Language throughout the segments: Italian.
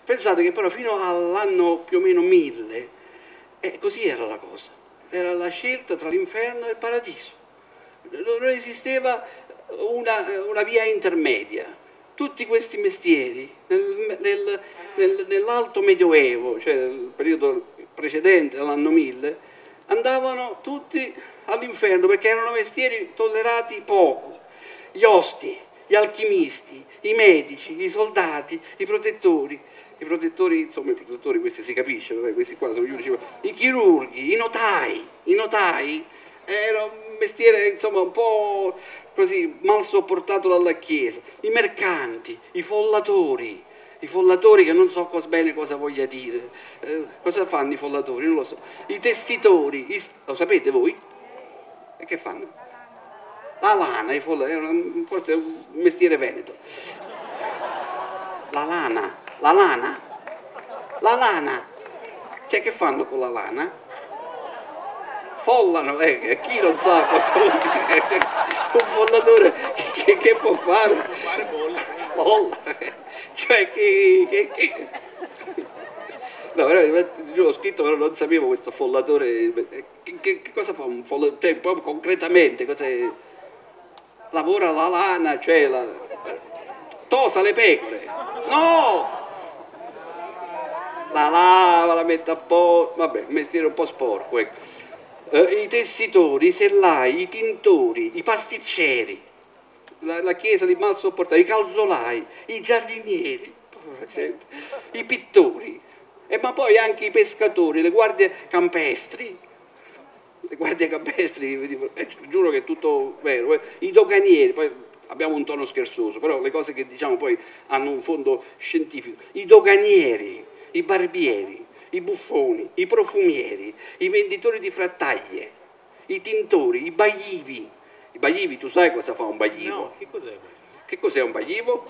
Pensate che però fino all'anno più o meno 1000, così era la cosa, era la scelta tra l'inferno e il paradiso, non esisteva una via intermedia. Tutti questi mestieri nell'alto medioevo, cioè nel periodo precedente all'anno 1000, andavano tutti all'inferno perché erano mestieri tollerati poco. Gli osti, gli alchimisti, i medici, i soldati, i protettori, insomma i protettori questi si capisce, questi qua sono gli unici, i chirurghi, i notai, era un mestiere insomma un po' così mal sopportato dalla Chiesa, i mercanti, i follatori che non so bene cosa voglia dire, cosa fanno i follatori, non lo so, i tessitori, lo sapete voi? E che fanno? La lana, forse è un mestiere veneto. La lana, cioè che fanno con la lana? Follano, chi non sa cosa vuol dire? Un follatore che può fare? Folla, cioè No, io l'ho scritto però non sapevo questo follatore, che cosa fa un follatore, cioè, proprio concretamente, lavora la lana, cioè tosa le pecore, no! La lava, la mette a posto, vabbè, un mestiere un po' sporco, ecco. I tessitori, i sellai, i tintori, i pasticceri, la chiesa di mal sopportata, i calzolai, i giardinieri, i pittori, ma poi anche i pescatori, le guardie campestri, giuro che è tutto vero, i doganieri, poi abbiamo un tono scherzoso, però le cose che diciamo poi hanno un fondo scientifico, i doganieri, i barbieri, i buffoni, i profumieri, i venditori di frattaglie, i tintori, i baglivi. I baglivi, tu sai cosa fa un baglivo? No, che cos'è questo? Che cos'è un baglivo?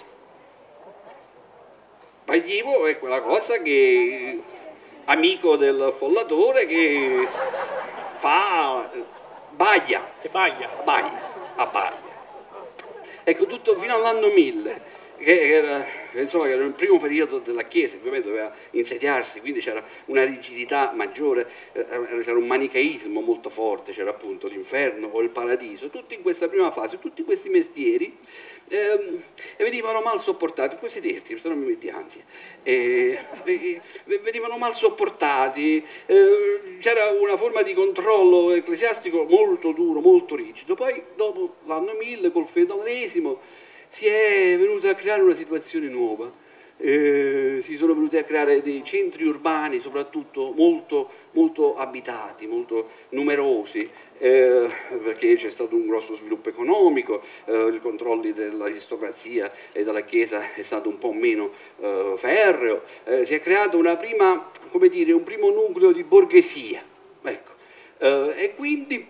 Baglivo è quella cosa che, amico del follatore, che fa baglia. Che baglia. Abbaglia. Ecco, tutto fino all'anno 1000, che era il primo periodo della Chiesa, ovviamente doveva insediarsi, quindi c'era una rigidità maggiore, c'era un manicheismo molto forte, c'era appunto l'inferno o il paradiso, tutti in questa prima fase, tutti questi mestieri venivano mal sopportati, puoi sederti, se no mi metti ansia, venivano mal sopportati, c'era una forma di controllo ecclesiastico molto duro, molto rigido. Poi dopo l'anno 1000 col feudalesimo si è venuta a creare una situazione nuova, si sono venuti a creare dei centri urbani soprattutto molto, molto abitati, molto numerosi, perché c'è stato un grosso sviluppo economico, i controlli dell'aristocrazia e della Chiesa è stato un po' meno ferreo, si è creato un primo nucleo di borghesia, ecco. E quindi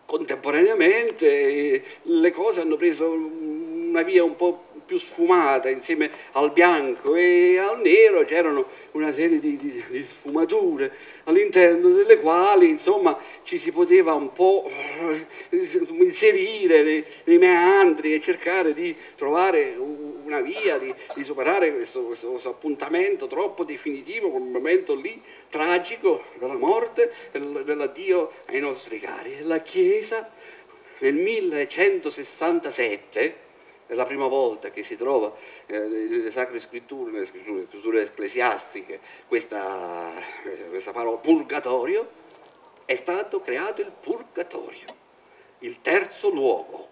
contemporaneamente le cose hanno preso una via un po' più sfumata, insieme al bianco e al nero c'erano una serie di sfumature all'interno delle quali insomma ci si poteva un po' inserire nei meandri e cercare di trovare una via, di superare questo appuntamento troppo definitivo, quel momento lì tragico della morte e dell'addio ai nostri cari. E la Chiesa nel 1167, è la prima volta che si trova nelle sacre scritture, nelle scritture ecclesiastiche, questa parola purgatorio, è stato creato il purgatorio, il terzo luogo.